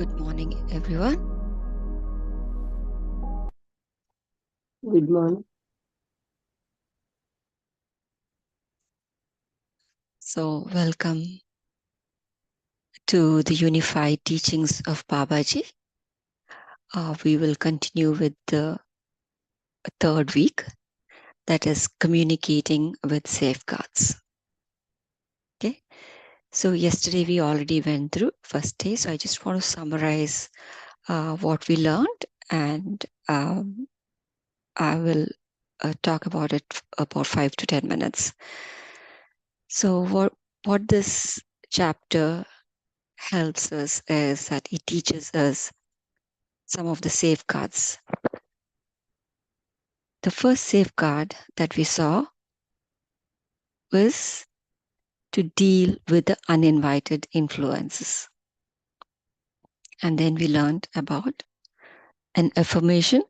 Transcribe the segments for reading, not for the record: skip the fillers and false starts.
Good morning, everyone. Good morning. So, welcome to the unified teachings of Babaji. We will continue with the third week, that is communicating with safeguards. Okay. So, yesterday we already went through first day. So, I just want to summarize what we learned, and I will talk about it about 5 to 10 minutes. So, what this chapter helps us is that it teaches us some of the safeguards. The first safeguard that we saw was to deal with the uninvited influences. And then we learned about an affirmation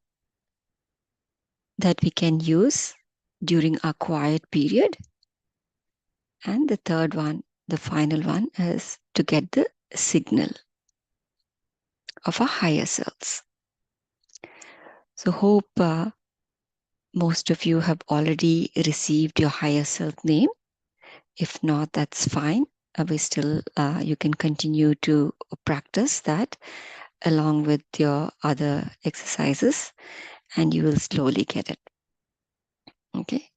that we can use during our quiet period. And the third one, the final one, is to get the signal of our higher selves. So hope most of you have already received your higher self name. If not, that's fine. You can continue to practice that along with your other exercises, and you will slowly get it. Okay.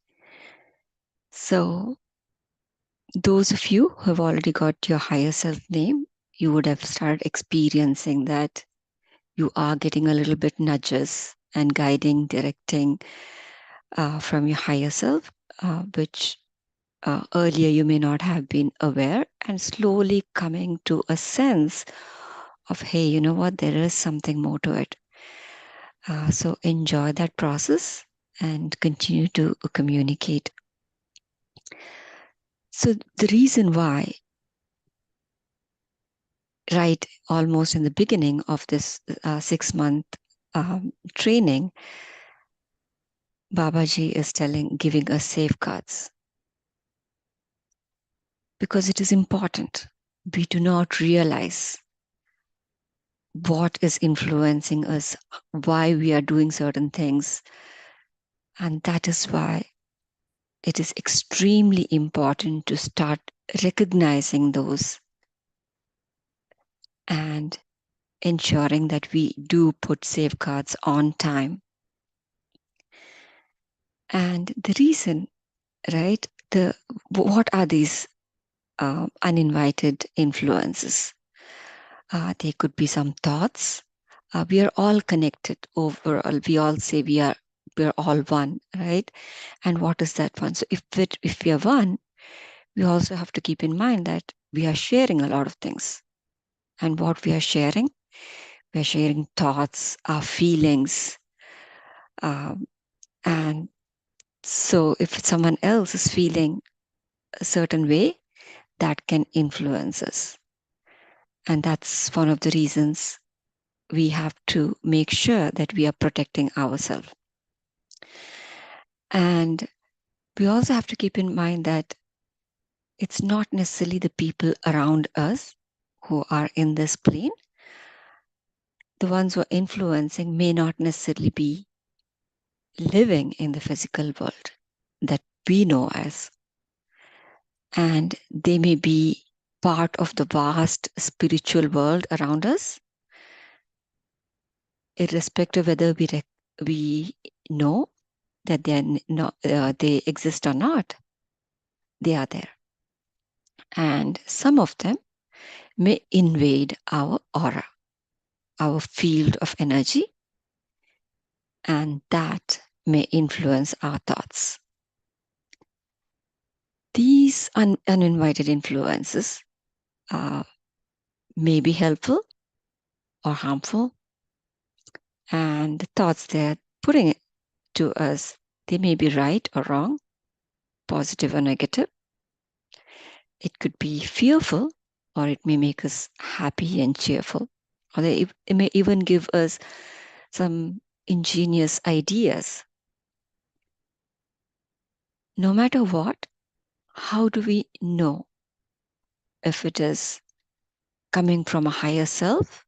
So those of you who have already got your higher self name, you would have started experiencing that you are getting a little bit nudges and guiding, directing from your higher self, which earlier you may not have been aware, and slowly coming to a sense of, hey, you know what, there is something more to it. So enjoy that process and continue to communicate. So the reason why, right, almost in the beginning of this 6-month training, Babaji is giving us safeguards, because it is important. We do not realize what is influencing us, why we are doing certain things. And that is why it is extremely important to start recognizing those and ensuring that we do put safeguards on time. And the reason, right, what are these uninvited influences? They could be some thoughts. We are all connected overall. We all say we're all one, right? And what is that one? So if we are one, we also have to keep in mind that we are sharing a lot of things. And what we are sharing thoughts, our feelings. And so if someone else is feeling a certain way, that can influence us. And that's one of the reasons we have to make sure that we are protecting ourselves. And we also have to keep in mind that it's not necessarily the people around us who are in this plane. The ones who are influencing may not necessarily be living in the physical world that we know as. And they may be part of the vast spiritual world around us, irrespective of whether we know that they exist or not. They are there. And some of them may invade our aura, our field of energy, and that may influence our thoughts. These uninvited influences may be helpful or harmful, and the thoughts they're putting to us, they may be right or wrong, positive or negative. It could be fearful, or it may make us happy and cheerful, or it may even give us some ingenious ideas. No matter what, how do we know if it is coming from a higher self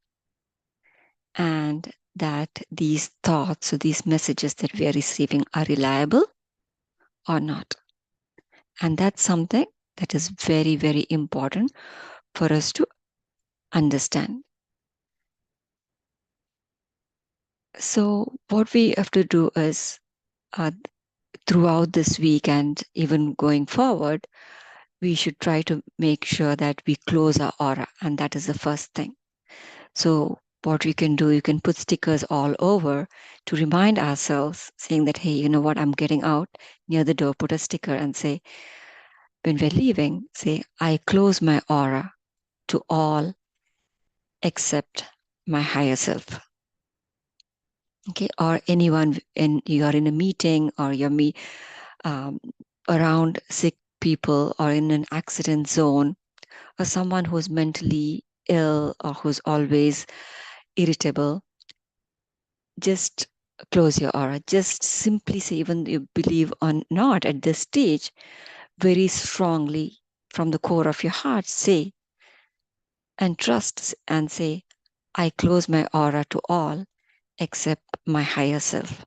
and that these thoughts or these messages that we are receiving are reliable or not. And that's something that is very, very important for us to understand. So what we have to do is throughout this week and even going forward, we should try to make sure that we close our aura, and that is the first thing. So what we can do, you can put stickers all over to remind ourselves, saying that, hey, you know what, I'm getting out. Near the door, put a sticker and say, when we're leaving, say, I close my aura to all except my higher self. Okay, or anyone, and you are in a meeting or you're around sick people or in an accident zone, or someone who's mentally ill or who's always irritable, just close your aura. Just simply say, even you believe or not at this stage, very strongly from the core of your heart, say and trust and say, I close my aura to all except my higher self.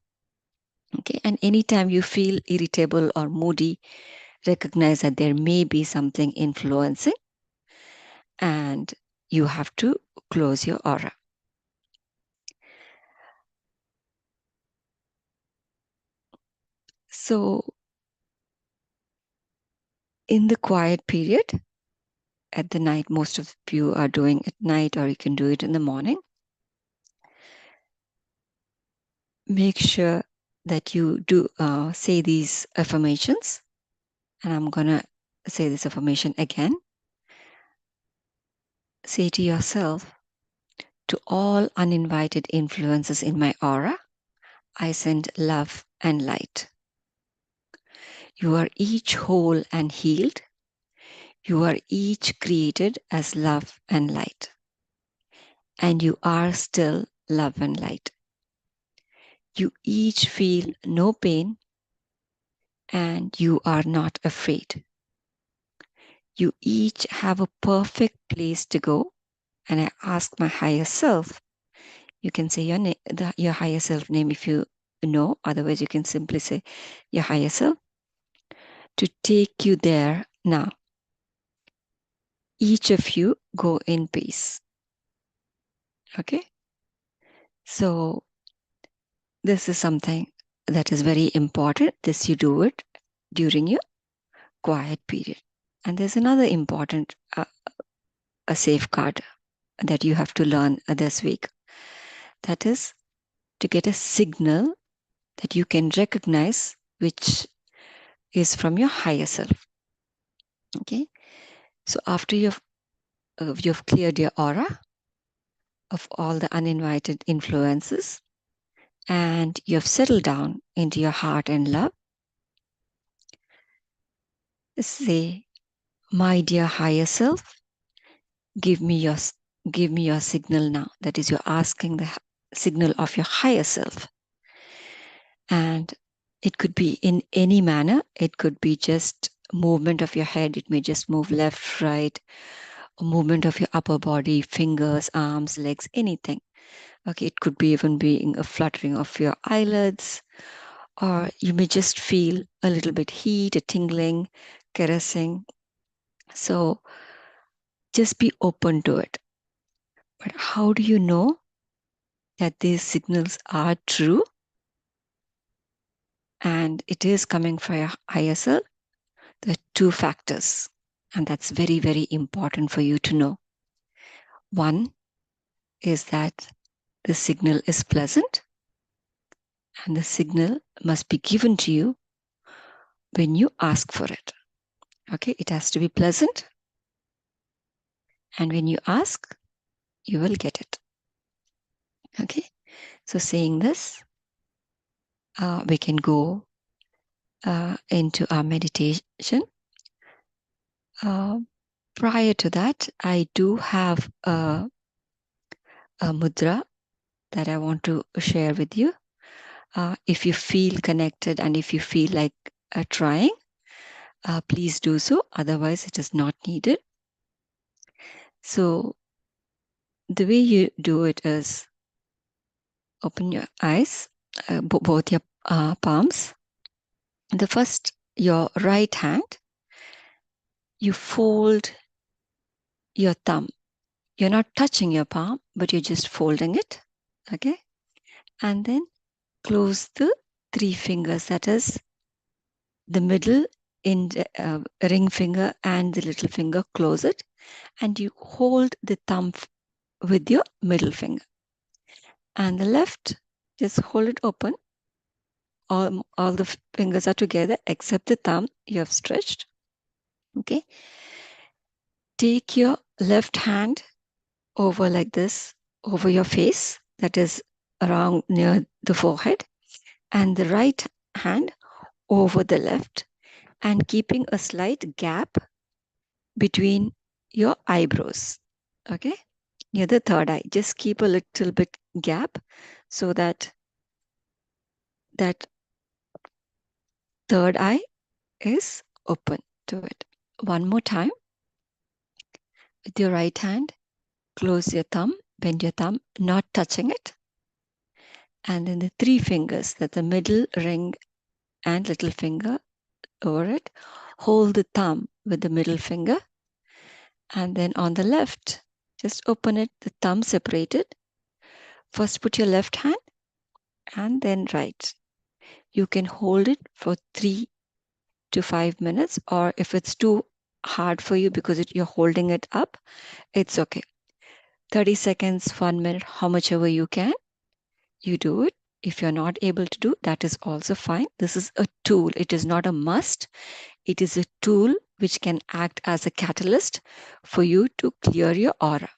Okay, and anytime you feel irritable or moody, recognize that there may be something influencing and you have to close your aura. So in the quiet period at the night, most of you are doing at night, or you can do it in the morning. Make sure that you do say these affirmations. And I'm going to say this affirmation again. Say to yourself, to all uninvited influences in my aura, I send love and light. You are each whole and healed. You are each created as love and light. And you are still love and light. You each feel no pain and you are not afraid. You each have a perfect place to go. And I ask my higher self, you can say your higher self name if you know, otherwise you can simply say your higher self, to take you there now. Each of you go in peace. Okay? So this is something that is very important. This you do it during your quiet period. And there's another important a safeguard that you have to learn this week. That is to get a signal that you can recognize which is from your higher self. Okay? So after you've cleared your aura of all the uninvited influences and you've settled down into your heart and love, say, my dear higher self, give me your signal now. That is, you're asking the signal of your higher self. And it could be in any manner. It could be just movement of your head. It may just move left, right, or movement of your upper body, fingers, arms, legs, anything. Okay, it could be even being a fluttering of your eyelids, or you may just feel a little bit heat, a tingling, caressing. So just be open to it. But how do you know that these signals are true and it is coming from your higher self? There are two factors, and that's very, very important for you to know. One is that the signal is pleasant, and the signal must be given to you when you ask for it. Okay, it has to be pleasant, and when you ask, you will get it. Okay, so saying this, we can go into our meditation. Prior to that, I do have a mudra that I want to share with you. If you feel connected and if you feel like trying, please do so. Otherwise, it is not needed. So the way you do it is Open your eyes, both your palms. The first, your right hand, you fold your thumb. You're not touching your palm, but you're just folding it. Okay. And then close the 3 fingers, that is the middle ring finger and the little finger, close it. And you hold the thumb with your middle finger. And the left, just hold it open. All the fingers are together except the thumb you have stretched. Okay. Take your left hand over like this, over your face, that is around near the forehead, and the right hand over the left, and keeping a slight gap between your eyebrows. Okay. Near the third eye, just keep a little bit gap so that that third eye is open to it. One more time. With your right hand, close your thumb, bend your thumb, not touching it. And then the 3 fingers, that the middle ring and little finger over it, hold the thumb with the middle finger. And then on the left, just open it, the thumb separated. First put your left hand and then right. You can hold it for 3 to 5 minutes, or if it's too hard for you because you're holding it up, it's okay. 30 seconds, 1 minute, how much ever you can, you do it. If you're not able to do, that is also fine. This is a tool. It is not a must. It is a tool which can act as a catalyst for you to clear your aura.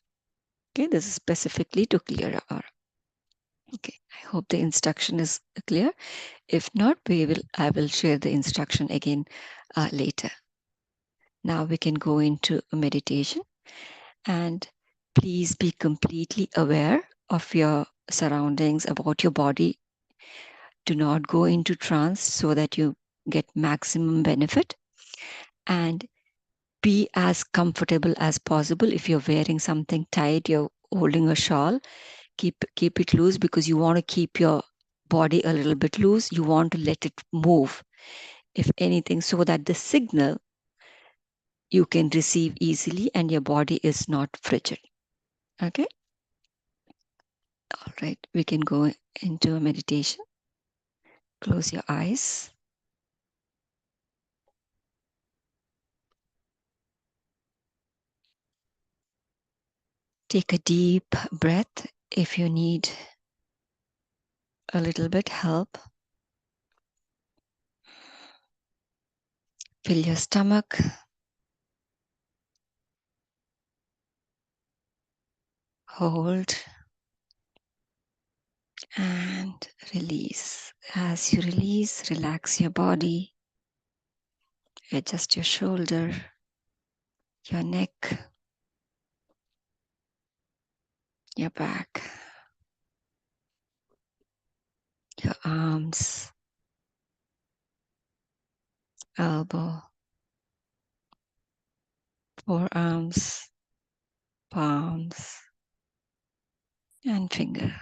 Okay, this is specifically to clear your aura. Okay, I hope the instruction is clear. If not, I will share the instruction again later. Now we can go into a meditation, and please be completely aware of your surroundings, about your body. Do not go into trance so that you get maximum benefit, and be as comfortable as possible. If you're wearing something tight, you're holding a shawl, keep it loose, because you want to keep your body a little bit loose. You want to let it move, if anything, so that the signal you can receive easily and your body is not frigid. Okay. All right, we can go into a meditation. Close your eyes. Take a deep breath if you need a little bit help. Fill your stomach. Hold and release. As you release, relax your body. Adjust your shoulder, your neck, your back, your arms, elbow, forearms, palms, and finger.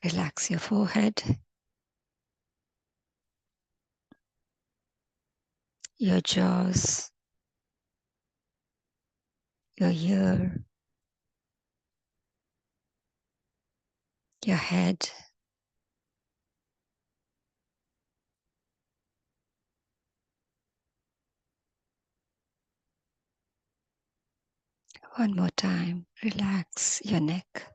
Relax your forehead, your jaws, your ear, your head, one more time. Relax your neck,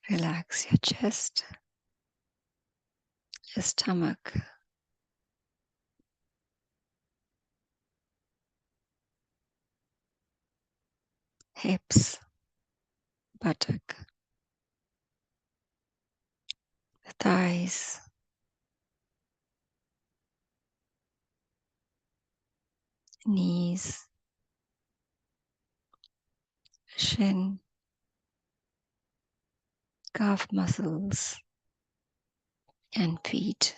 relax your chest, your stomach, hips, buttock, the thighs, knees, shin, calf muscles, and feet.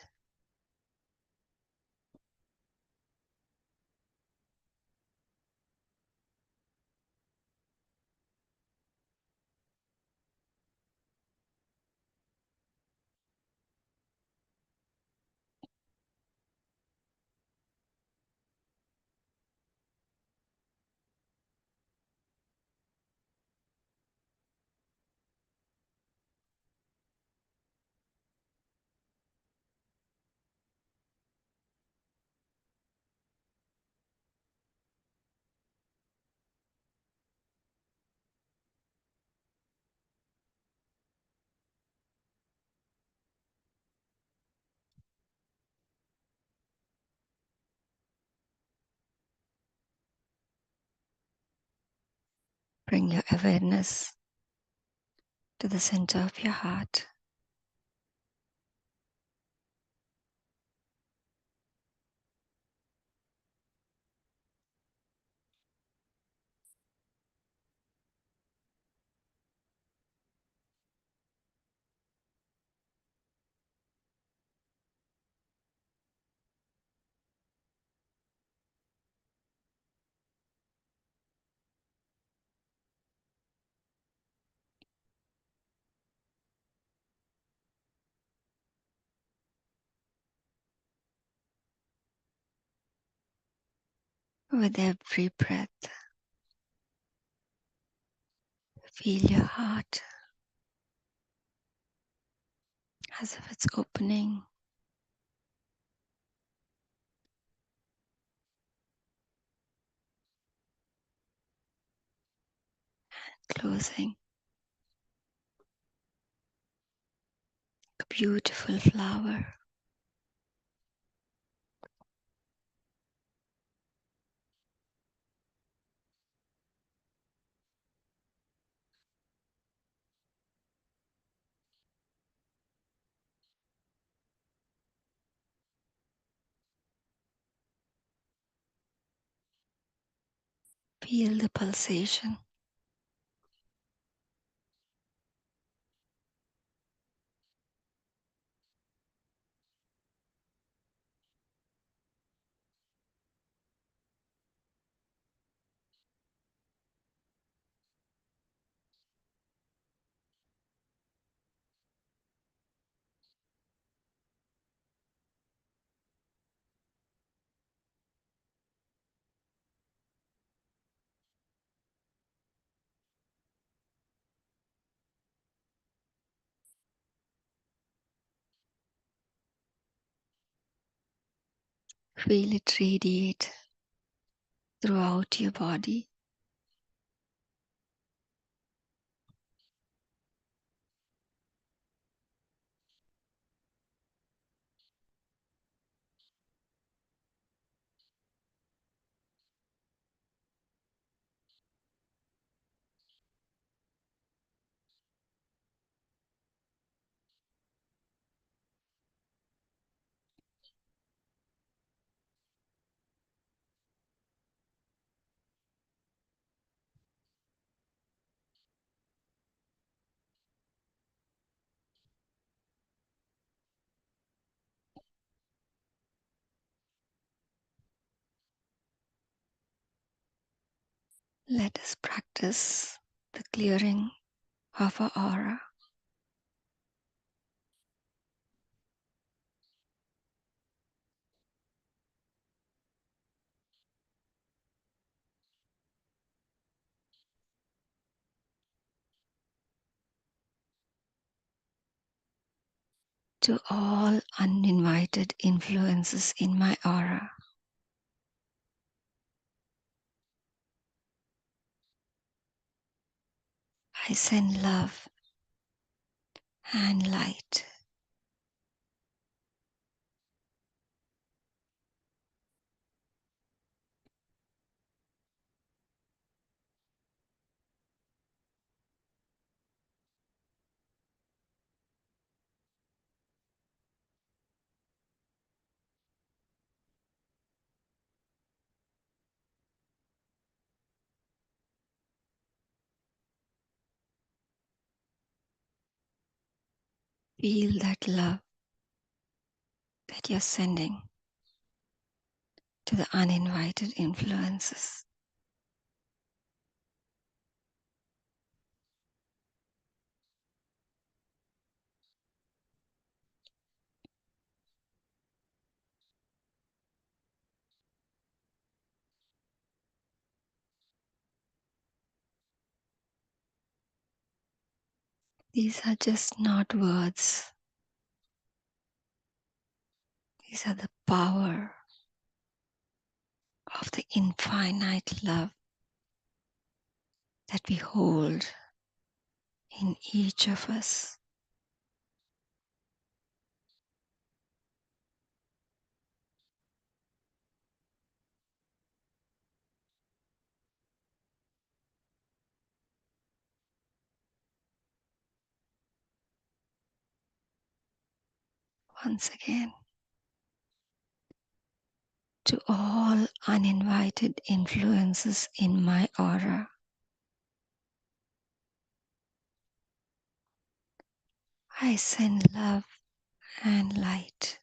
Bring your awareness to the center of your heart. With every breath, feel your heart as if it's opening, closing. A beautiful flower. Feel the pulsation. Feel it radiate throughout your body. Let us practice the clearing of our aura. To all uninvited influences in my aura, I send love and light. Feel that love that you're sending to the uninvited influences. These are just not words. These are the power of the infinite love that we hold in each of us. Once again, to all uninvited influences in my aura, I send love and light.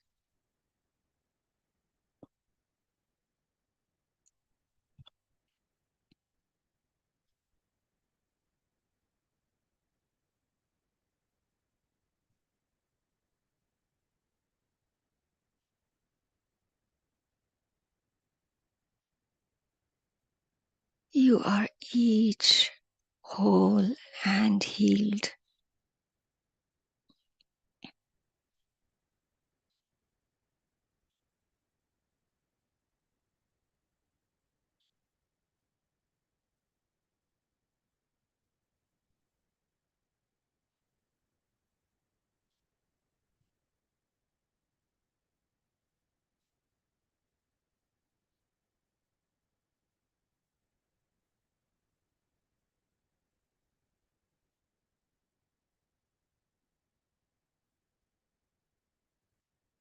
You are each whole and healed.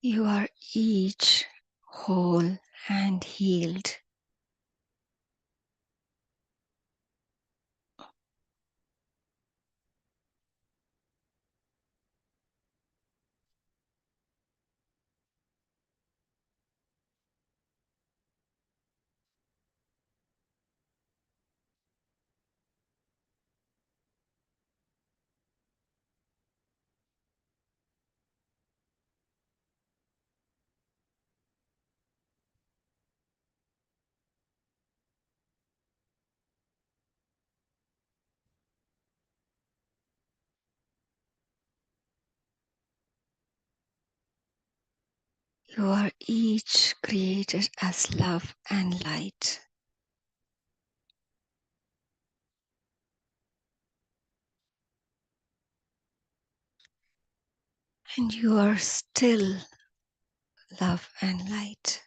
You are each whole and healed. You are each created as love and light. And you are still love and light.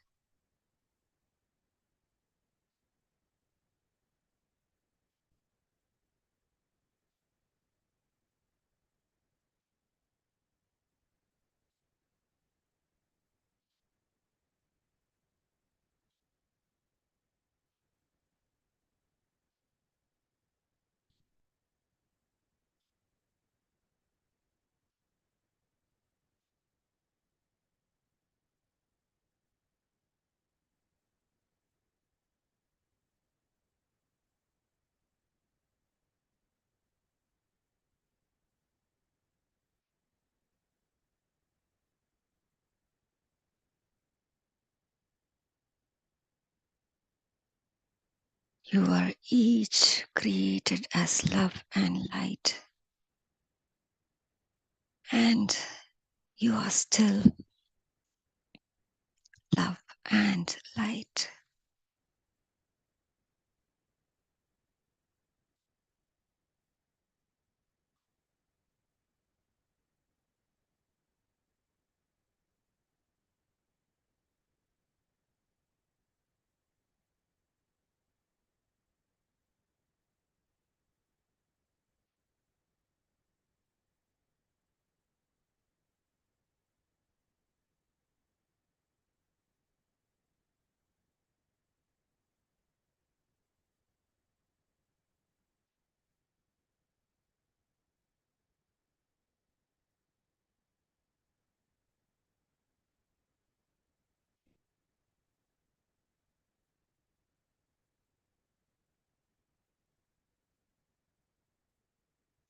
You are each created as love and light. And you are still love and light.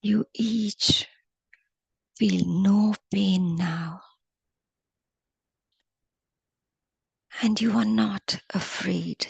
You each feel no pain now, and you are not afraid.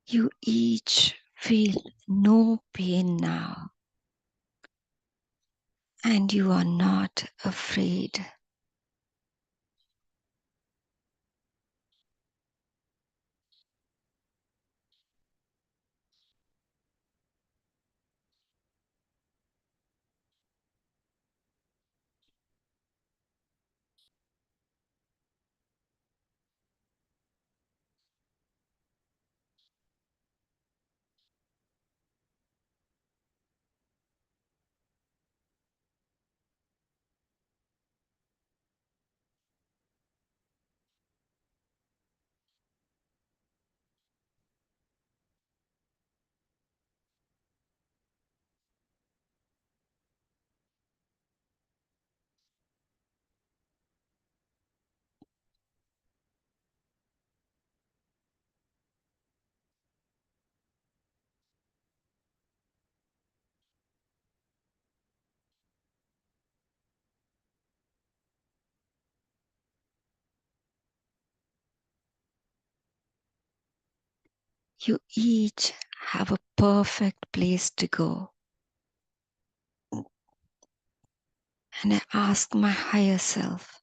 You each feel no pain now, and you are not afraid. You each have a perfect place to go. And I ask my higher self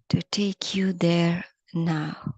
to take you there now.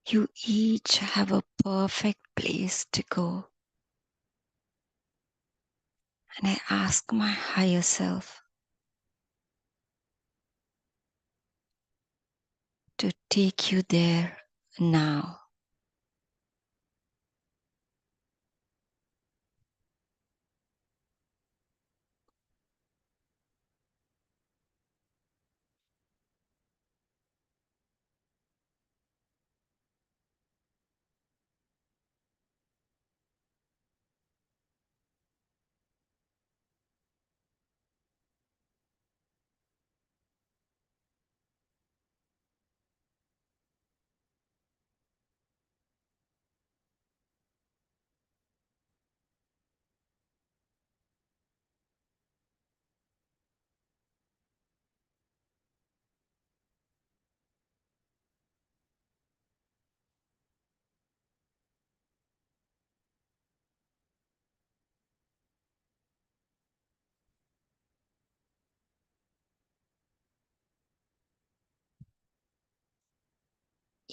You each have a perfect place to go. And I ask my higher self to take you there now.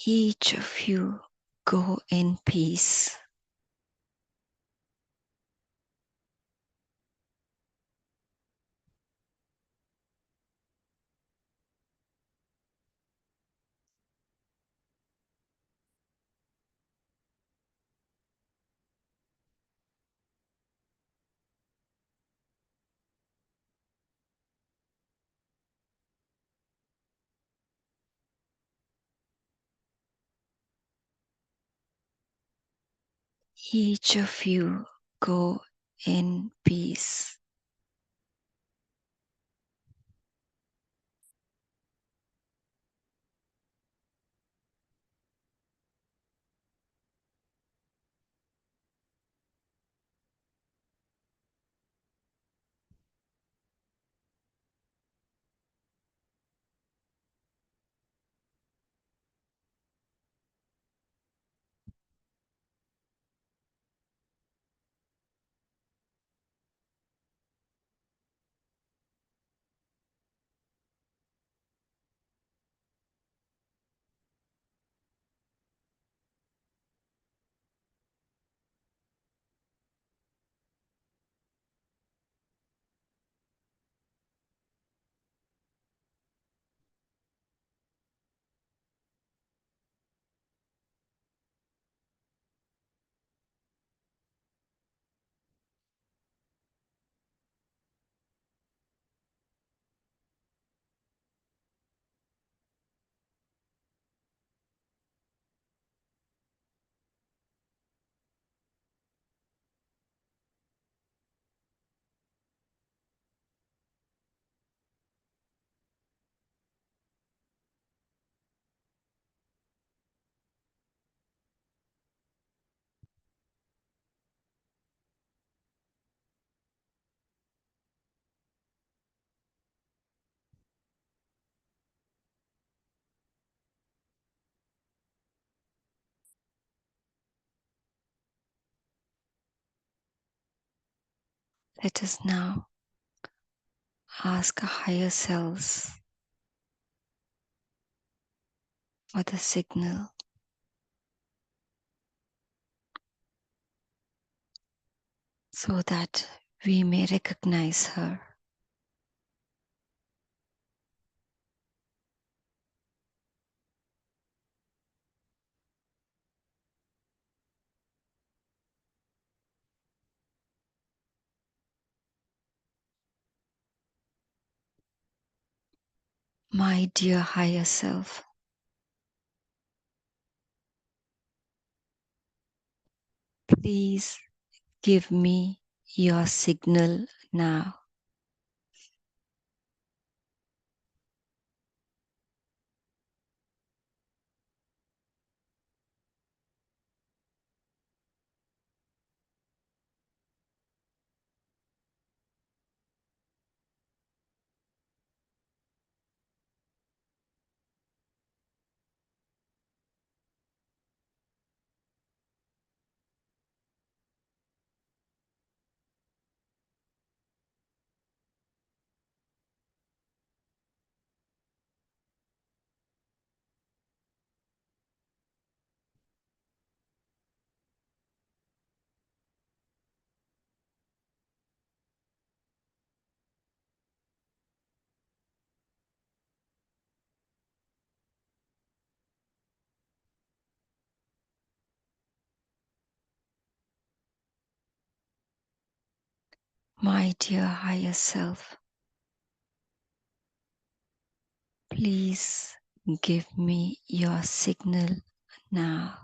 Each of you go in peace. each of you go in peace. Let us now ask our higher selves for the signal so that we may recognize her. My dear higher self, please give me your signal now. My dear higher self, please give me your signal now.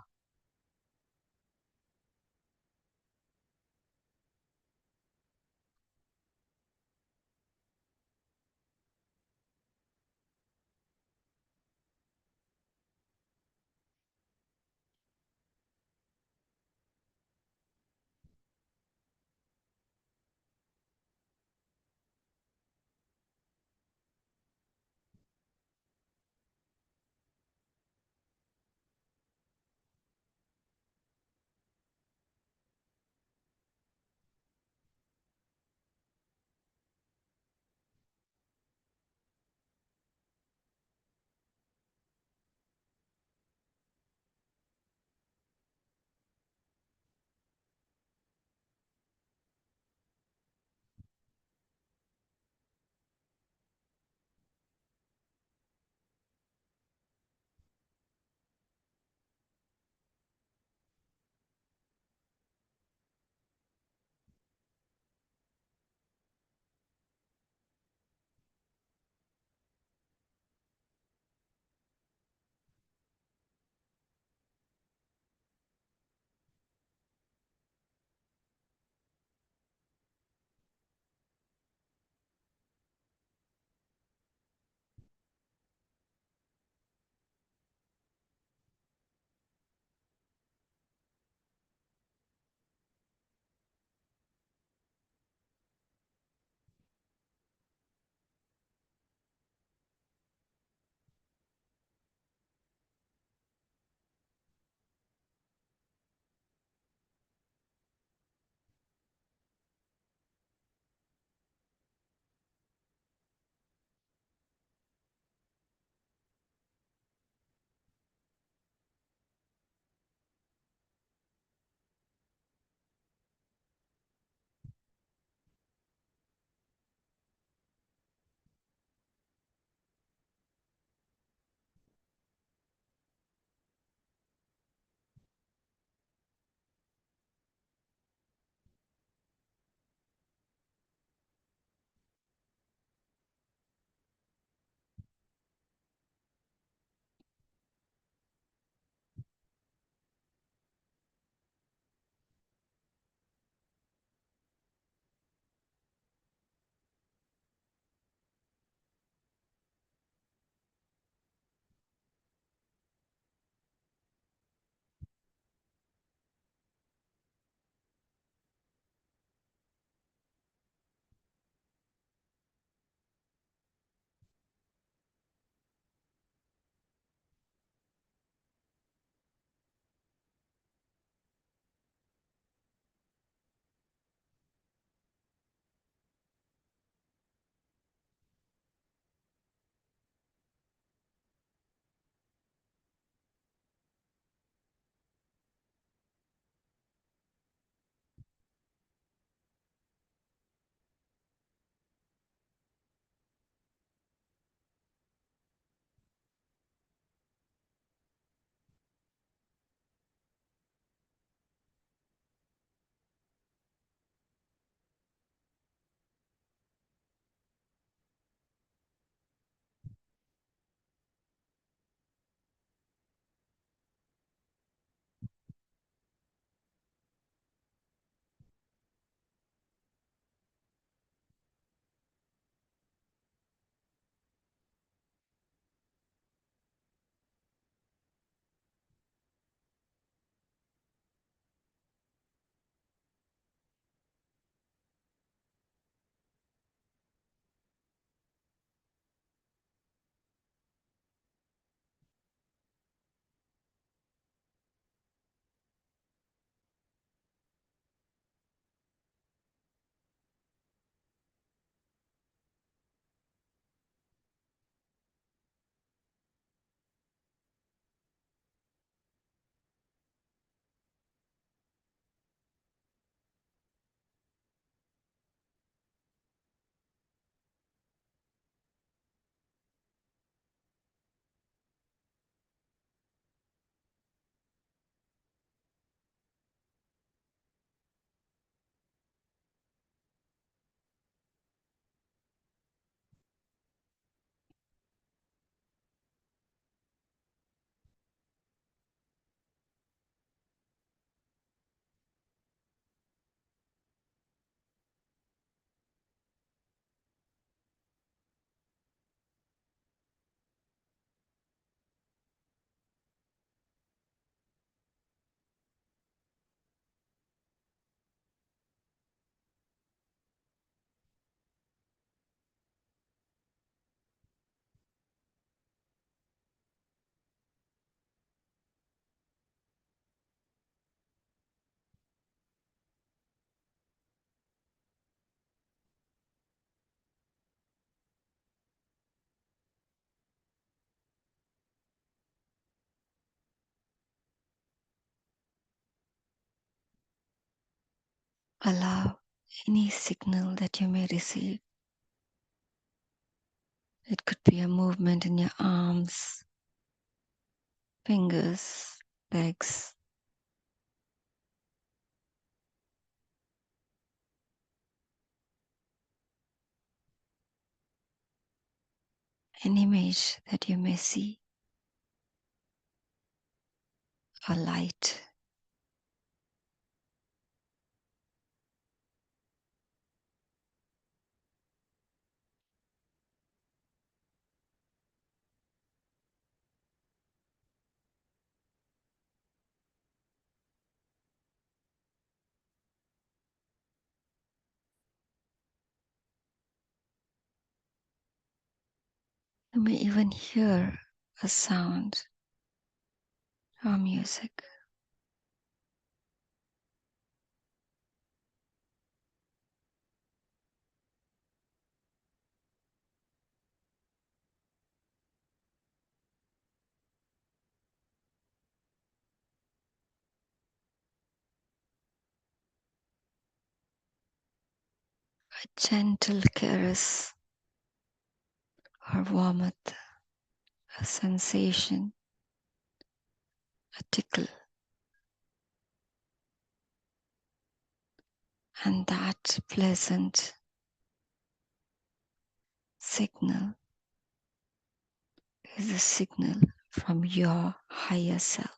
Allow any signal that you may receive. It could be a movement in your arms, fingers, legs. An image that you may see, a light. You may even hear a sound or music. A gentle caress or warmth, a sensation, a tickle. And that pleasant signal is a signal from your higher self.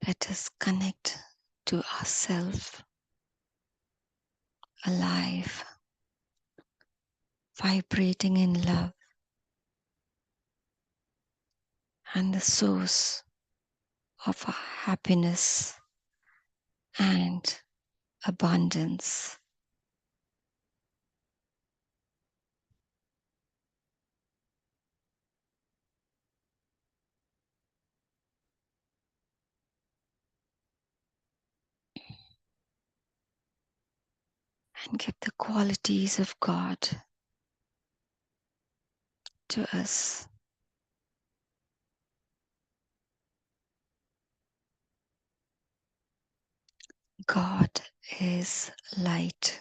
Let us connect to ourself, alive, vibrating in love, and the source of our happiness and abundance. And give the qualities of God to us. God is light.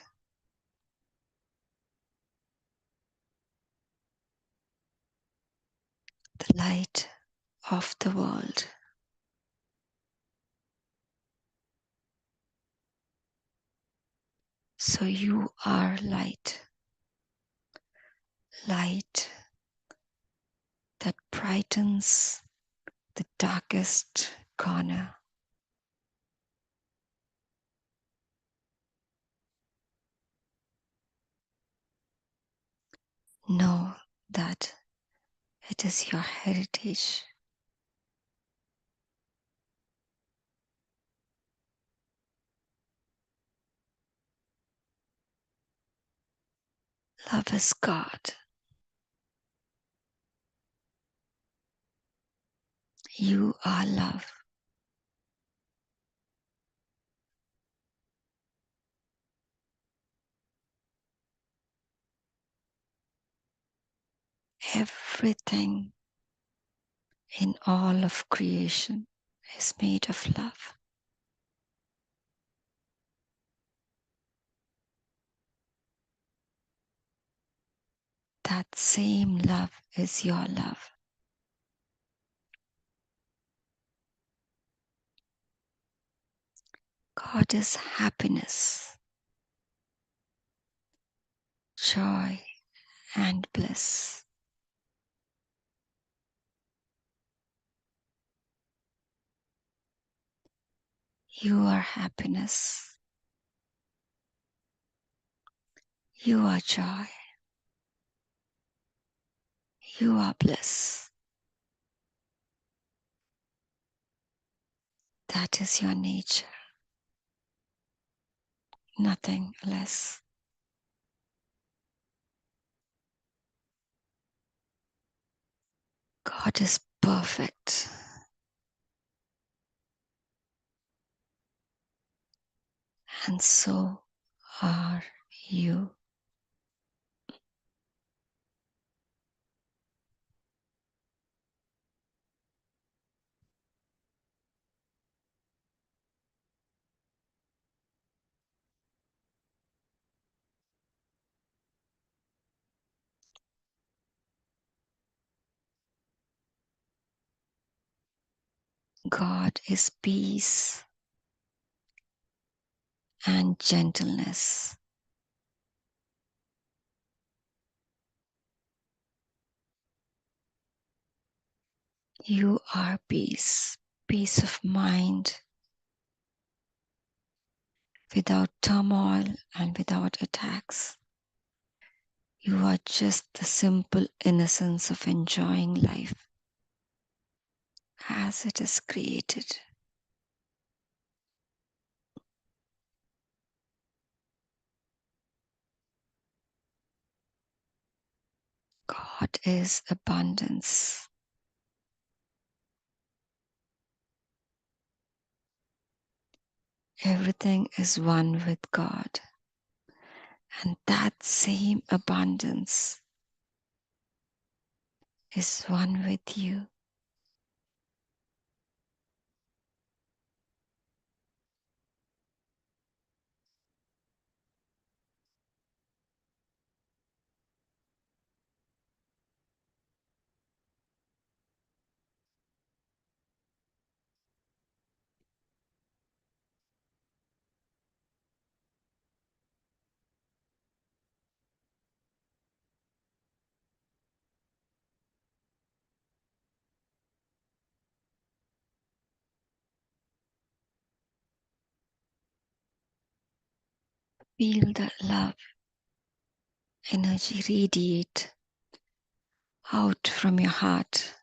The light of the world. So you are light. Light that brightens the darkest corner. Know that it is your heritage. Love is God. You are love. Everything in all of creation is made of love. That same love is your love. God is happiness, joy, and bliss. You are happiness. You are joy. You are bliss. That is your nature. Nothing less. God is perfect. And so are you. God is peace and gentleness. You are peace, peace of mind, without turmoil and without attacks. You are just the simple innocence of enjoying life as it is created. God is abundance. Everything is one with God. And that same abundance is one with you. Feel the love energy radiate out from your heart.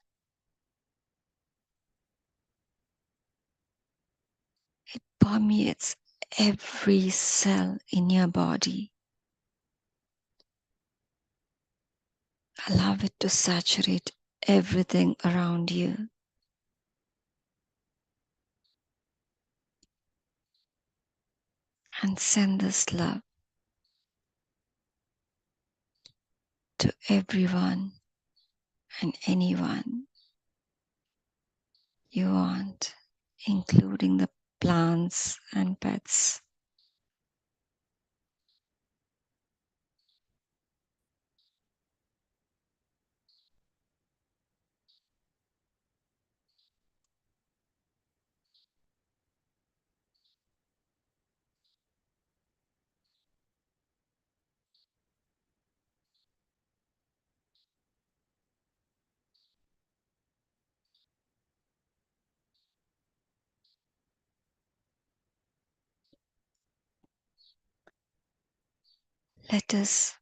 It permeates every cell in your body. Allow it to saturate everything around you. And send this love to everyone and anyone you want, including the plants and pets. Let us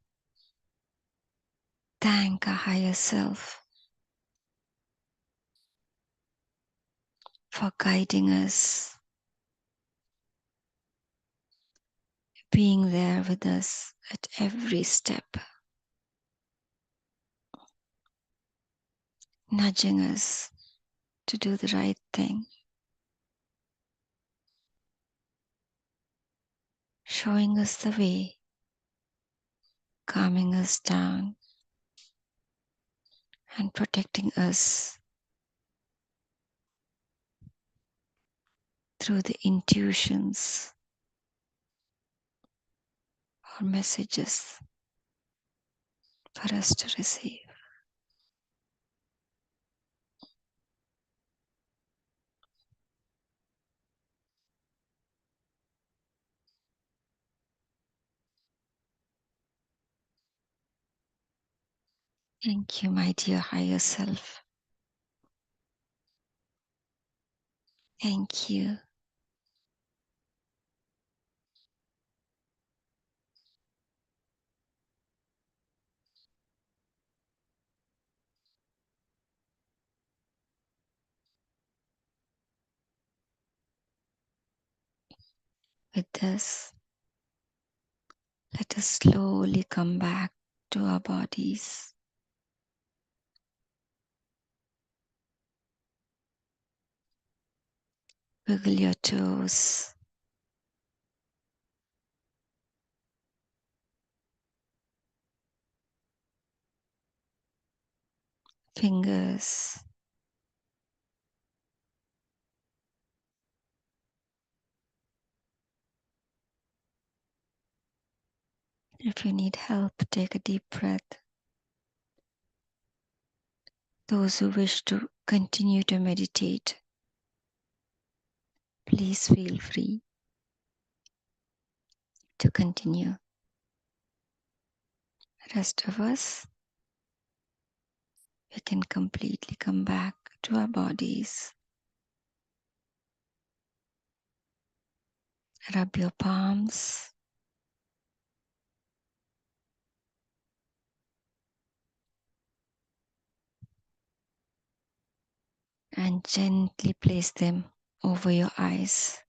thank our higher self for guiding us, being there with us at every step, nudging us to do the right thing, showing us the way, calming us down, and protecting us through the intuitions or messages for us to receive. Thank you, my dear higher self. Thank you. With this, let us slowly come back to our bodies. Wiggle your toes. Fingers. If you need help, take a deep breath. Those who wish to continue to meditate, please feel free to continue. The rest of us, we can completely come back to our bodies. Rub your palms. And gently place them over your eyes.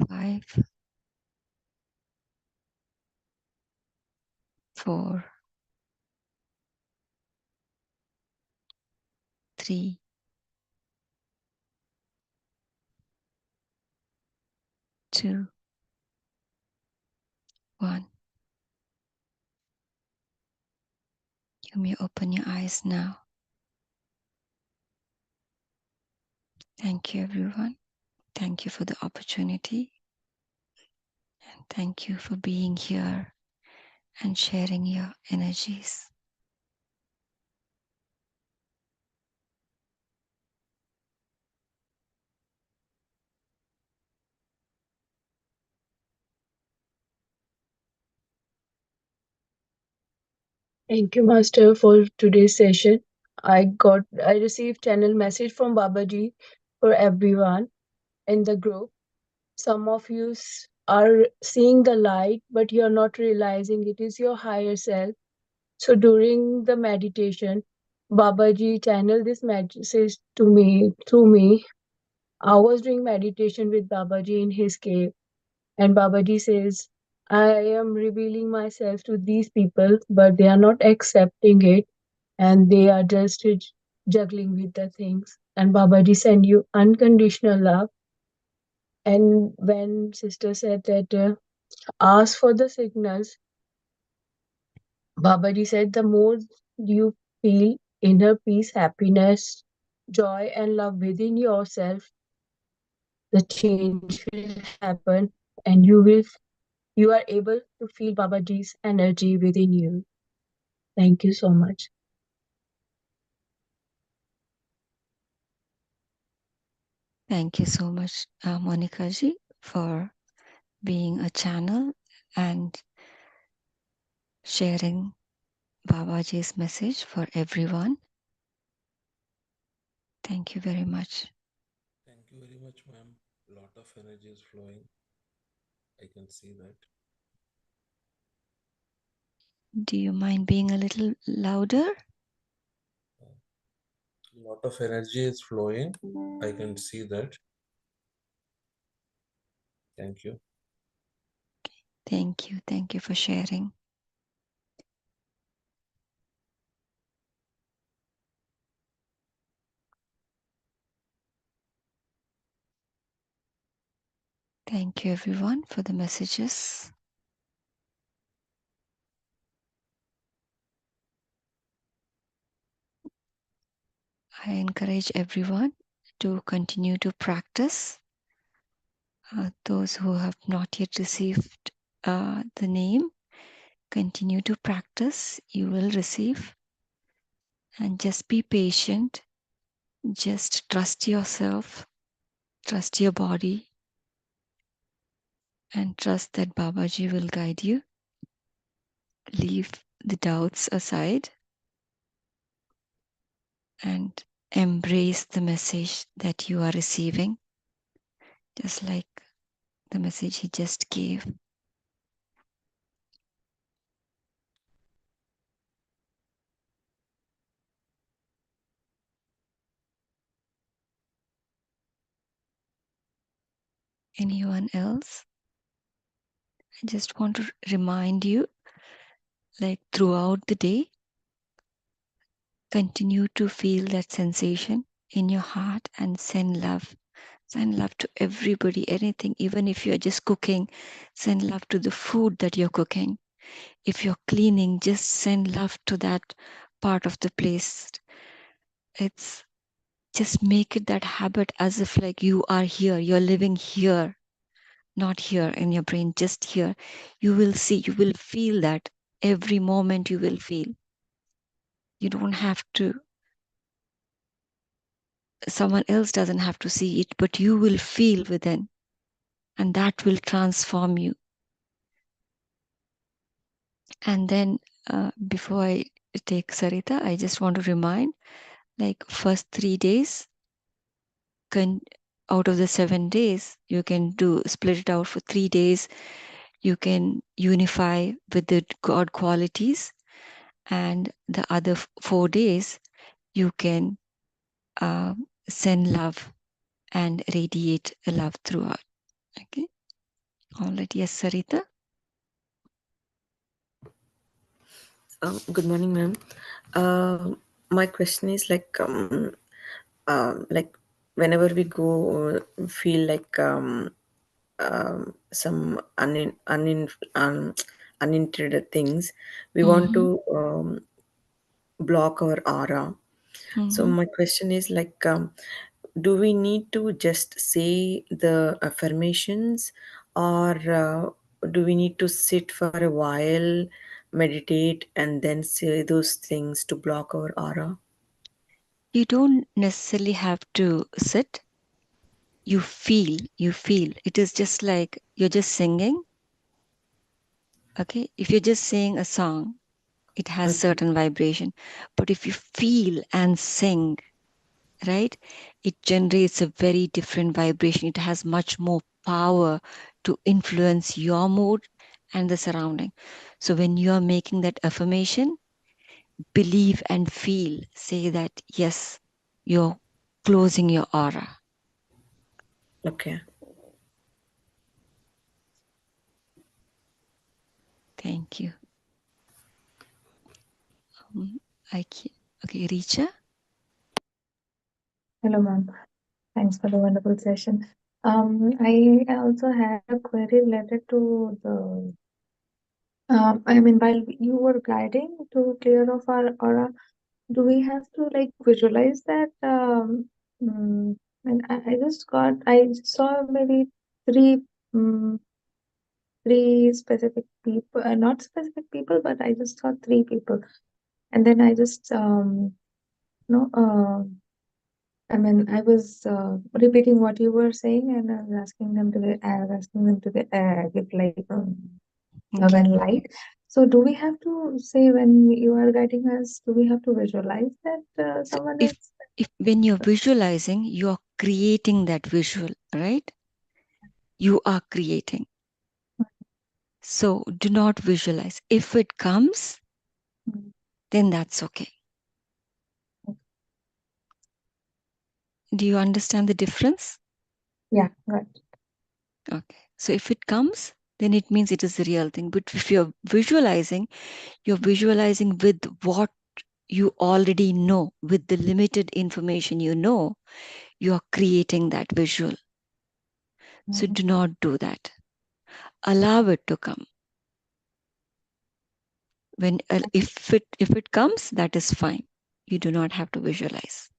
5, 4, 3, 2, 1. You may open your eyes now. Thank you, everyone. Thank you for the opportunity. And thank you for being here and sharing your energies. Thank you, Master, for today's session. I received channel message from Babaji for everyone in the group. Some of you are seeing the light, but you're not realizing it is your higher self. So during the meditation, Babaji channeled this message to me through me. I was doing meditation with Babaji in his cave, and Babaji says, I am revealing myself to these people, but they are not accepting it, and they are just juggling with the things. And Babaji send you unconditional love. And when sister said that ask for the signals, Babaji said the more you feel inner peace, happiness, joy, and love within yourself, the change will happen, and you are able to feel Babaji's energy within you. Thank you so much. Thank you so much, Monica ji, for being a channel and sharing Babaji's message for everyone. Thank you very much. Thank you very much, ma'am. Lot of energy is flowing. I can see that. Do you mind being a little louder? Lot of energy is flowing. I can see that. Thank you. Thank you. Thank you for sharing. Thank you, everyone, for the messages. I encourage everyone to continue to practice. Those who have not yet received the name, continue to practice. You will receive. And just be patient. Just trust yourself, trust your body, and trust that Babaji will guide you. Leave the doubts aside and embrace the message that you are receiving, just like the message he just gave. Anyone else? I just want to remind you, like throughout the day, continue to feel that sensation in your heart and send love. Send love to everybody, anything, even if you're just cooking, send love to the food that you're cooking. If you're cleaning, just send love to that part of the place. It's just make it that habit as if like you are here, you're living here, not here in your brain, just here. You will see, you will feel that every moment you will feel. You don't have to, someone else doesn't have to see it, but you will feel within, and that will transform you. And then before I take Sarita, I just want to remind, like first 3 days, out of the 7 days, you can do split it out for 3 days. You can unify with the God qualities, and the other 4 days, you can send love and radiate love throughout. Okay. All right. Yes, Sarita. Good morning, ma'am. My question is like whenever we go, feel like some unintended things, we want to block our aura. So my question is like, do we need to just say the affirmations, or do we need to sit for a while, meditate, and then say those things to block our aura? You don't necessarily have to sit. You feel. It is just like you're just singing. Okay. If you're just singing a song, It has certain vibration. But if you feel and sing, right, it generates a very different vibration. It has much more power to influence your mood and the surrounding. So when you are making that affirmation, believe and feel, say that, yes, you're closing your aura. Okay. Thank you. Okay, Richa. Hello, ma'am. Thanks for the wonderful session. I also had a query related to the, I mean, while you were guiding to clear off our aura, do we have to like visualize that? And I saw maybe three, um, three specific people, not specific people, but I just saw three people. And then I just, no, I mean, I was repeating what you were saying, and I was asking them to give like Okay. when light. So, do we have to say when you are guiding us? Do we have to visualize that So someone if is? when you're visualizing, you're creating that visual, right? You are creating. So do not visualize. If it comes, Mm, then that's okay. Do you understand the difference? yeah, right. Okay. So if it comes, then it means it is the real thing. But if you're visualizing with what you already know, with the limited information you know, you are creating that visual. So do not do that. Allow it to come. When if it comes, that is fine. You do not have to visualize.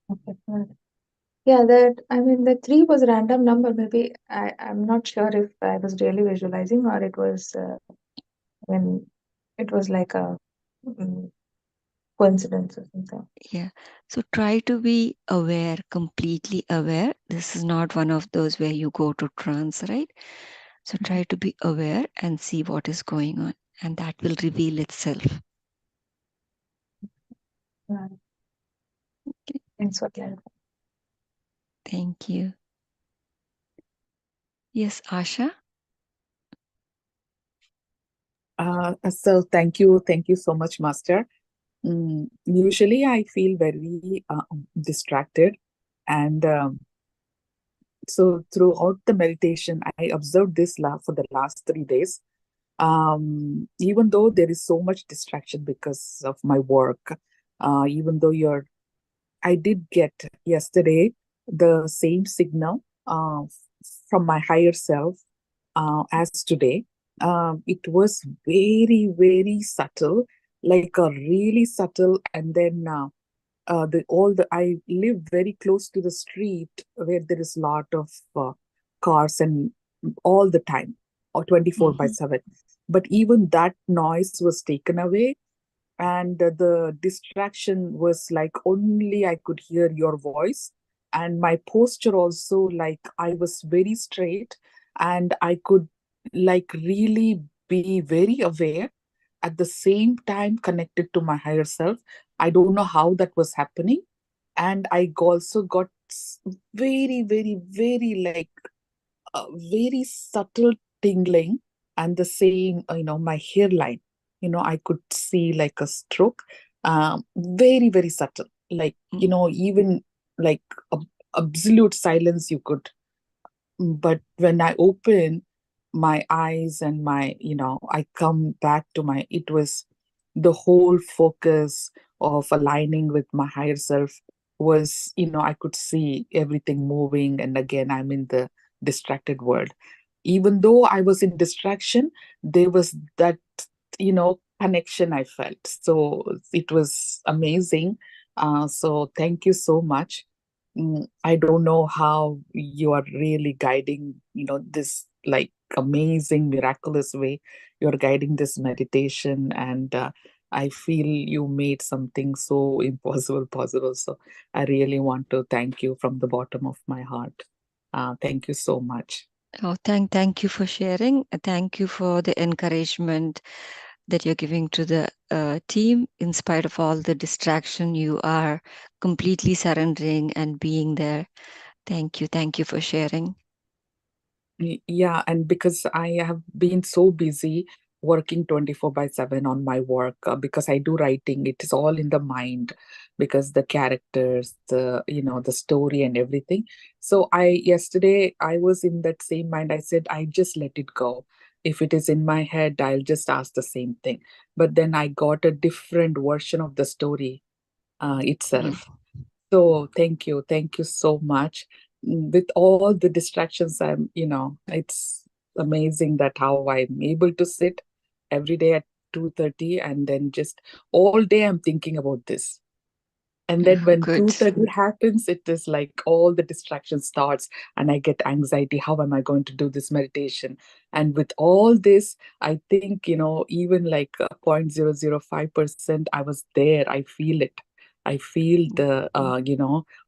Okay, right. Yeah, that I mean the three was a random number. Maybe I'm not sure if I was really visualizing or it was when it was like a mm, coincidence or something. Yeah. So try to be aware, completely aware. This is not one of those where you go to trance, right? So try to be aware and see what is going on, and that will reveal itself. Right. Okay. Thanks for clarifying. Thank you. Yes, Asha. So thank you so much, Master. Usually, I feel very distracted, and so throughout the meditation, I observed this for the last 3 days. Even though there is so much distraction because of my work, even though I did get yesterday the same signal from my higher self as today. It was very, very subtle, like a really subtle, and then I live very close to the street where there is a lot of cars and all the time, or 24 by 7. But even that noise was taken away, and the distraction was like only I could hear your voice, and my posture also, like I was very straight, and I could like really be very aware at the same time connected to my higher self. I don't know how that was happening, and I also got very, very, very like a very subtle tingling, and the same, my hairline, I could see like a stroke, very, very subtle, like, even like absolute silence you could. But when I open my eyes and I come back to it was the whole focus of aligning with my higher self was, I could see everything moving. And again, I'm in the distracted world. Even though I was in distraction, there was that, connection I felt. So it was amazing. So thank you so much. I don't know how you are really guiding, this like amazing, miraculous way you're guiding this meditation. And I feel you made something so impossible possible. So I really want to thank you from the bottom of my heart. Thank you so much. Oh, thank you for sharing. Thank you for the encouragement. that you're giving to the team. In spite of all the distraction, you are completely surrendering and being there. Thank you. Thank you for sharing. Yeah, and because I have been so busy working 24 by 7 on my work, because I do writing, it is all in the mind, because the characters, the story and everything. So yesterday I was in that same mind. I said, I just let it go. If it is in my head, I'll just ask the same thing. But then I got a different version of the story Mm. itself. So thank you so much. With all the distractions, it's amazing that how I'm able to sit every day at 2:30, and then just all day I'm thinking about this. And then when Good. 2:30 happens, it is like all the distraction starts, and I get anxiety. How am I going to do this meditation? And with all this, I think, even like 0.005%, I was there. I feel it. I feel the,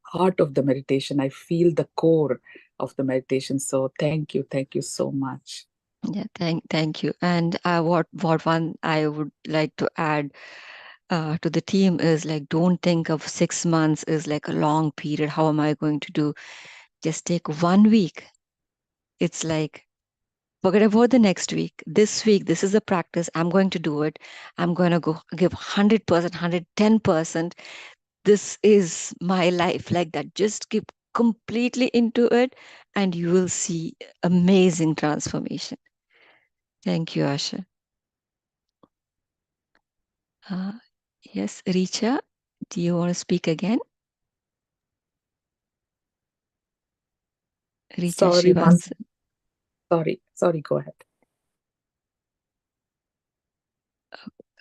heart of the meditation. I feel the core of the meditation. So thank you so much. Yeah, thank you. And what one I would like to add to the team is like, don't think of 6 months as like a long period. How am I going to do? Just take 1 week. It's like, forget about the next week. This week, this is a practice. I'm going to do it. I'm going to go give 100%, 110%. This is my life, like that. Just keep completely into it, and you will see amazing transformation. Thank you, Asha. Uh, yes, Richa, do you want to speak again? Richa Sorry, Srivas. sorry, go ahead.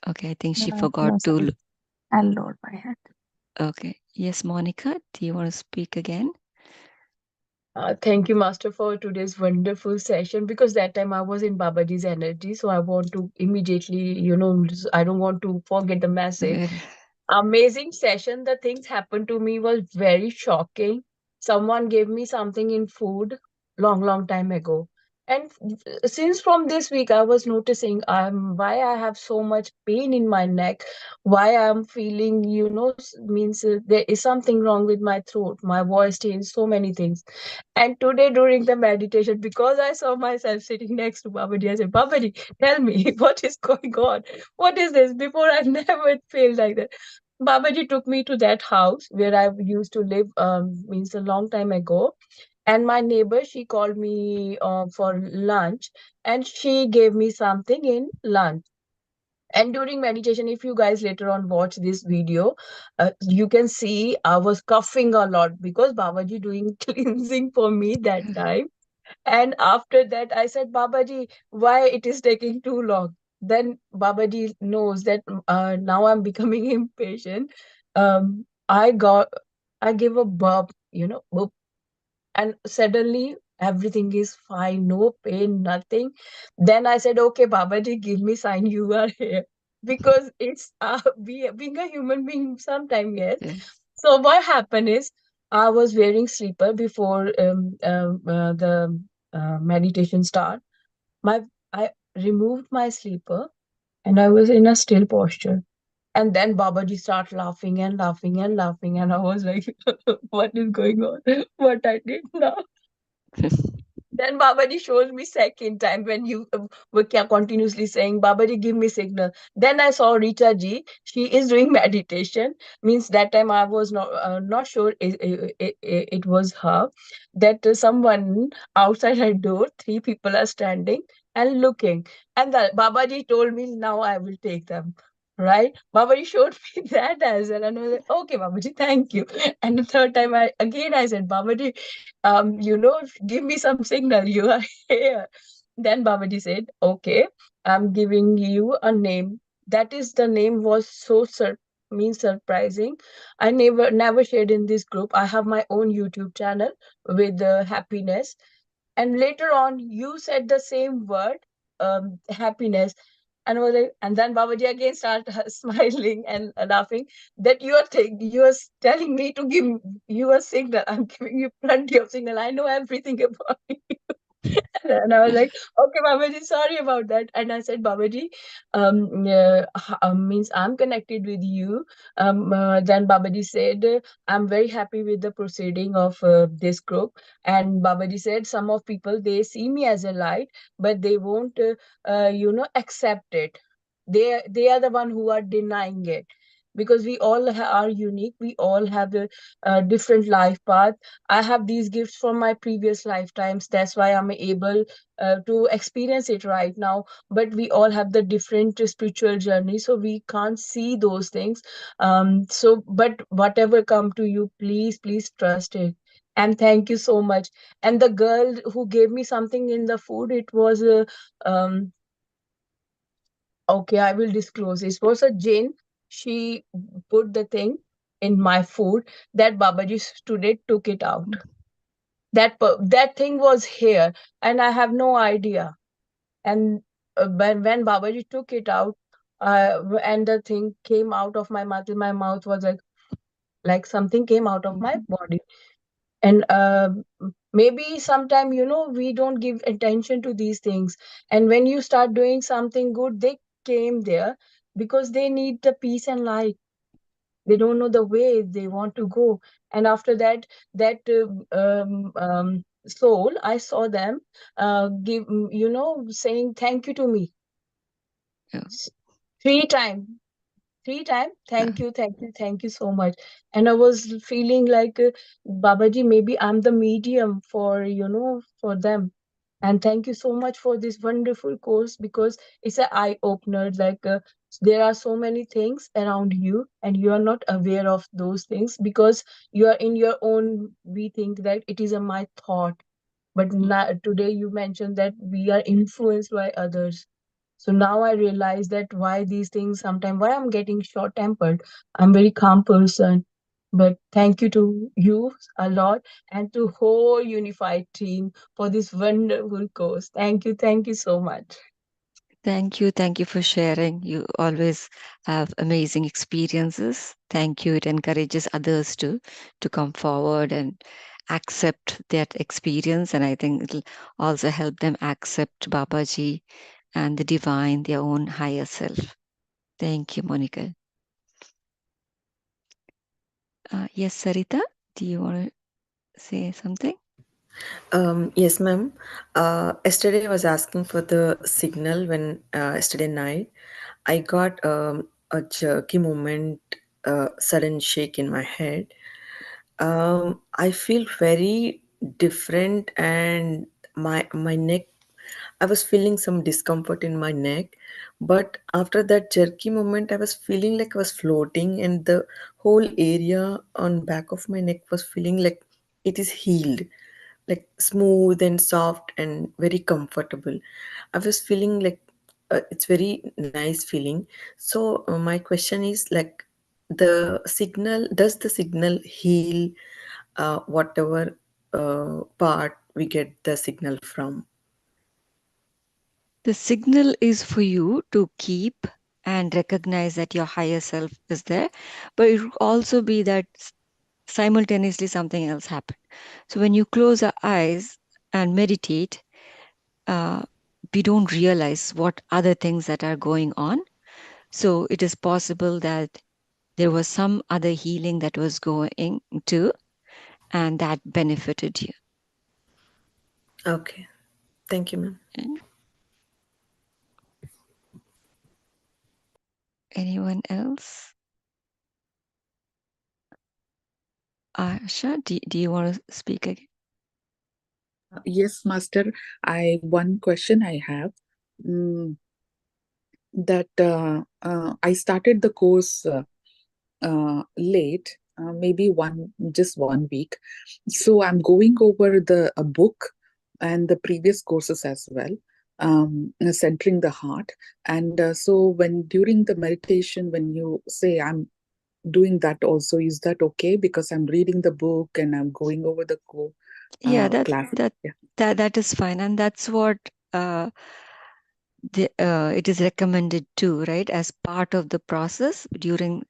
Okay, I think she No, forgot no, to. sorry. I'll lower my hand. Okay. Yes, Monica, do you want to speak again? Thank you, Master, for today's wonderful session, because that time I was in Babaji's energy. So I want to immediately, I don't want to forget the message. Uh, Amazing session. The things happened to me was very shocking. Someone gave me something in food long time ago. And since from this week, I was noticing why I have so much pain in my neck, why I'm feeling, means there is something wrong with my throat, my voice changed, so many things. And today during the meditation, because I saw myself sitting next to Babaji, I said, Babaji, tell me what is going on? What is this? Before I never felt like that. Babaji took me to that house where I used to live, means a long time ago. And my neighbor, she called me for lunch, and she gave me something in lunch. And during meditation, if you guys later on watch this video, you can see I was coughing a lot because Babaji doing cleansing for me that time. And after that, I said, Babaji, why it is taking too long? Then Babaji knows that now I'm becoming impatient. I got, I gave a burp, burp, and suddenly everything is fine, no pain, nothing. Then I said, okay, Babaji, give me sign you are here, because it's being a human being sometime, yes. yeah. So what happened is, I was wearing sleeper before the meditation start. My I removed my sleeper, and I was in a still posture. And then Babaji start laughing and laughing and laughing, and I was like, "What is going on? What I did now?" Then Babaji shows me second time when you were continuously saying, Babaji, give me signal. Then I saw Richa ji. She is doing meditation. Means that time I was not sure it was her. That someone outside her door, three people are standing and looking. And the Babaji told me, now I will take them. Right? Babaji showed me that as well. And I was like, okay, Babaji, thank you. And the third time I said, Babaji, give me some signal, you are here. Then Babaji said, okay, I'm giving you a name. That is, the name was so means surprising. I never shared in this group. I have my own YouTube channel with happiness. And later on, you said the same word, happiness. And was like, and then Babaji again started smiling and laughing. That you are telling me to give you a signal. I'm giving you plenty of signal. I know everything about you. And I was like, okay, Babaji, sorry about that. And I said, Babaji, means I'm connected with you. Then Babaji said, I'm very happy with the proceeding of this group. And Babaji said, some of people, they see me as a light, but they won't, accept it. They are the one who are denying it, because we all are unique. We all have a different life path. I have these gifts from my previous lifetimes. That's why I'm able to experience it right now. But we all have the different spiritual journey, so we can't see those things. But whatever come to you, please trust it. And thank you so much. And the girl who gave me something in the food, it was um, okay, I will disclose. It was a Jane. She put the thing in my food. That Babaji today took it out. That thing was here, and I have no idea. And when Babaji took it out, and the thing came out of my mouth was like something came out of my body. And maybe sometime, we don't give attention to these things. And when you start doing something good, they came there because they need the peace and light. They don't know the way they want to go. And after that, that soul, I saw them saying thank you to me. Yeah. Three times. Thank you so much. And I was feeling like, Babaji, maybe I'm the medium for them. And thank you so much for this wonderful course, because it's an eye opener. Like, there are so many things around you, and you are not aware of those things, because you are in your own. We think that it is my thought, but today you mentioned that we are influenced by others. So now I realize that why these things sometimes, why I'm getting short tempered. I'm very calm person. But thank you to you a lot, and to whole unified team for this wonderful course. Thank you so much. Thank you. Thank you for sharing. You always have amazing experiences. Thank you. It encourages others to come forward and accept that experience. And I think it'll also help them accept Babaji and the divine, their own higher self. Thank you, Monica. Yes, Sarita, do you want to say something? Yes, ma'am. Yesterday I was asking for the signal when yesterday night I got a jerky moment, sudden shake in my head. I feel very different, and my neck. I was feeling some discomfort in my neck, but after that jerky moment, I was feeling like I was floating, and the whole area on back of my neck was feeling like it is healed, like smooth and soft and very comfortable. I was feeling like it's very nice feeling. So my question is like, the signal, does the signal heal whatever part we get the signal from? The signal is for you to keep and recognize that your higher self is there, but it will also be that simultaneously something else happened. So when you close our eyes and meditate, uh, we don't realize what other things that are going on. So it is possible that there was some other healing that was going to, and that benefited you. Okay, thank you, ma'am. Anyone else? Asha, do you want to speak again? Yes, Master. One question I have. Mm, that I started the course late, maybe just 1 week. So I'm going over the a book and the previous courses as well, centering the heart. And so when during the meditation, when you say I'm doing that also, is that okay? Because I'm reading the book and I'm going over the Yeah, class. Yeah. that is fine, and that's what it is recommended too, right? As part of the process, during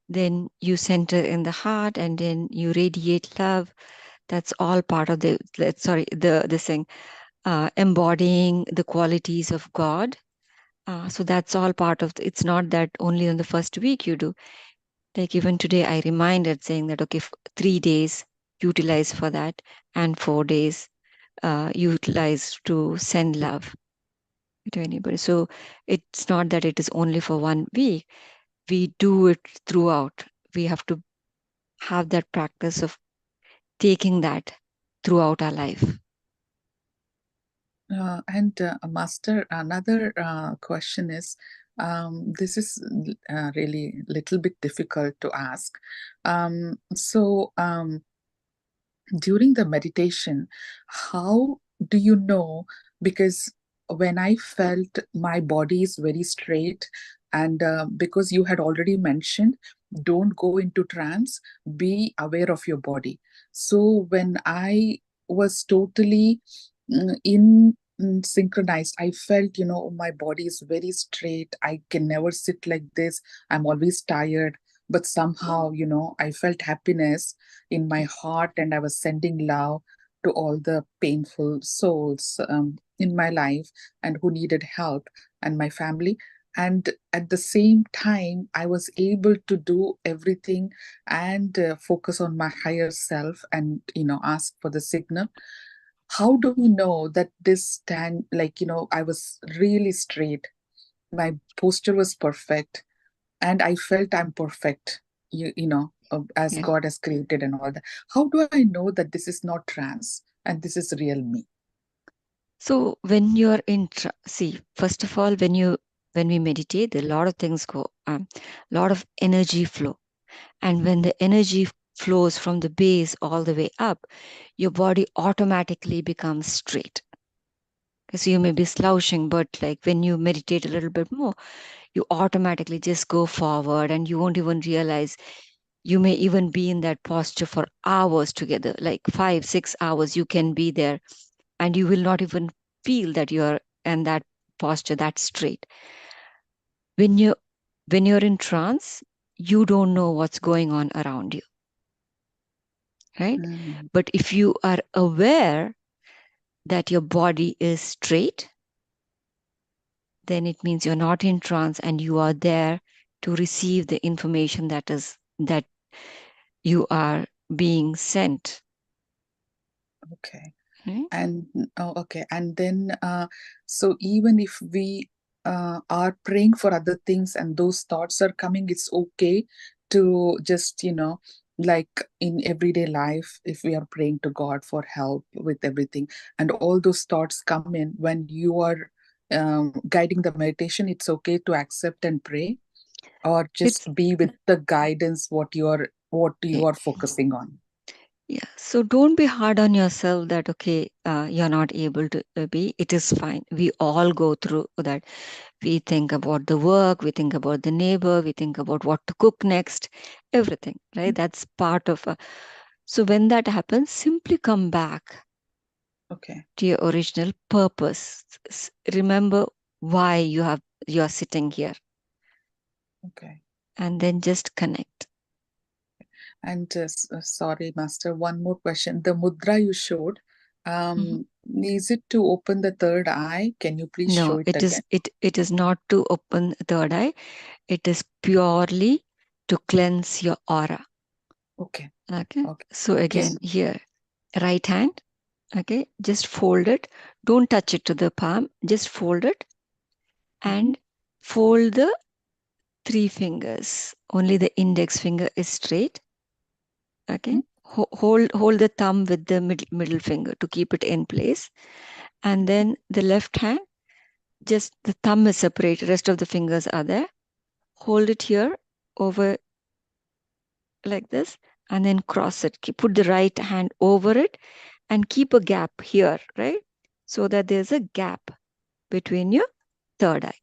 then you center in the heart, and then you radiate love. That's all part of the sorry the this thing. embodying the qualities of God. So that's all part of it's not that only on the first week you do. Like even today, I reminded saying that, okay, 3 days utilize for that, and 4 days utilize to send love to anybody. So it's not that it is only for 1 week. We do it throughout. We have to have that practice of taking that throughout our life. Master, another question is, this is really a little bit difficult to ask. During the meditation, how do you know? Because when I felt my body is very straight, and because you had already mentioned, don't go into trance, be aware of your body. So when I was totally synchronized, I felt, my body is very straight. I can never sit like this. I'm always tired. But somehow, I felt happiness in my heart, and I was sending love to all the painful souls in my life and who needed help, and my family. And at the same time, I was able to do everything and focus on my higher self and, ask for the signal. How do we know that this stand, I was really straight, my posture was perfect, and I felt I'm perfect, as Yeah. God has created and all that. How do I know that this is not trance and this is real me? So when you're in, see, first of all, when we meditate, a lot of things go, a lot of energy flow. And when the energy flows from the base all the way up, your body automatically becomes straight. Because you may be slouching, but like when you meditate a little bit more, you automatically just go forward and you won't even realize. You may even be in that posture for hours together, like 5, 6 hours, you can be there and you will not even feel that you're in that posture that straight. When you're in trance, you don't know what's going on around you, right? But if you are aware that your body is straight, then it means you're not in trance and you are there to receive the information that you are being sent. Okay. Right? And okay, and then so even if we are praying for other things and those thoughts are coming, it's okay to just, like in everyday life, if we are praying to God for help with everything, and all those thoughts come in when you are guiding the meditation, it's okay to accept and pray, or It's just be with the guidance what you are focusing on. Yeah. So don't be hard on yourself that, okay, you're not able to be. It is fine. We all go through that. We think about the work, we think about the neighbor, we think about what to cook next, everything, right? That's part of a. So when that happens, simply come back Okay. to your original purpose. Remember why you're sitting here, Okay. and then just connect. And sorry, Master, one more question. The mudra you showed, is it to open the third eye? Can you please show No, it again? it is not to open third eye. It is purely to cleanse your aura. Okay. Okay. Okay. So again, here, right hand. Okay. Just fold it. Don't touch it to the palm. Just fold it and fold the 3 fingers. Only the index finger is straight. Okay. Hold the thumb with the middle finger to keep it in place. And then the left hand, just the thumb is separate. Rest of the fingers are there. Hold it here over like this, and then cross it. Put the right hand over it and keep a gap here, right? So that there's a gap between your third eye.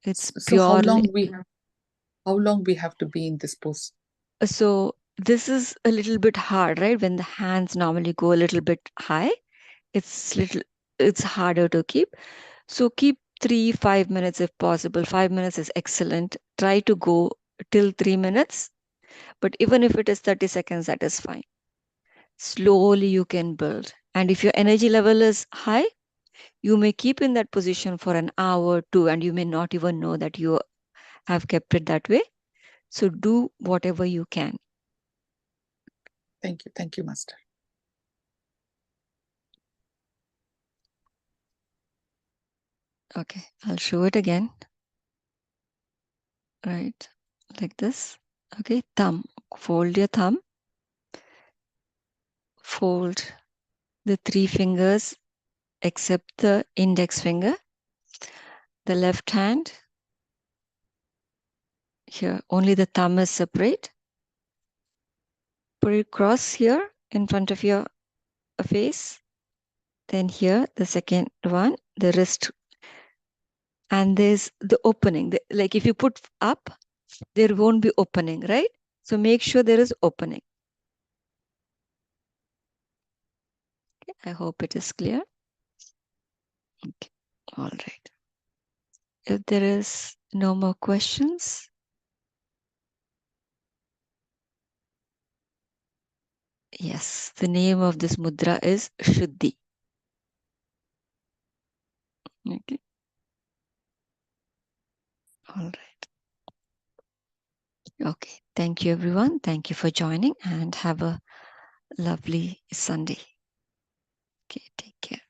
It's So purely. how long we have to be in this pose? So this is a little bit hard, right? When the hands normally go a little bit high, it's harder to keep. So keep 3-5 minutes if possible. 5 minutes is excellent. Try to go till 3 minutes. But even if it is 30 seconds, that is fine. Slowly you can build. And if your energy level is high, you may keep in that position for an hour or two, and you may not even know that you have kept it that way. So do whatever you can. Thank you, Master. Okay, I'll show it again. Right, like this. Okay, thumb. Fold your thumb. Fold the 3 fingers except the index finger. The left hand. Here, only the thumb is separate. Put it cross here in front of your face. Then here, the second one, the wrist. And there's the opening. Like if you put up, there won't be opening, right? So make sure there is opening. Okay, I hope it is clear. Okay, all right. If there is no more questions, yes, the name of this mudra is Shuddhi. Okay. All right. Okay. Thank you, everyone. Thank you for joining, and have a lovely Sunday.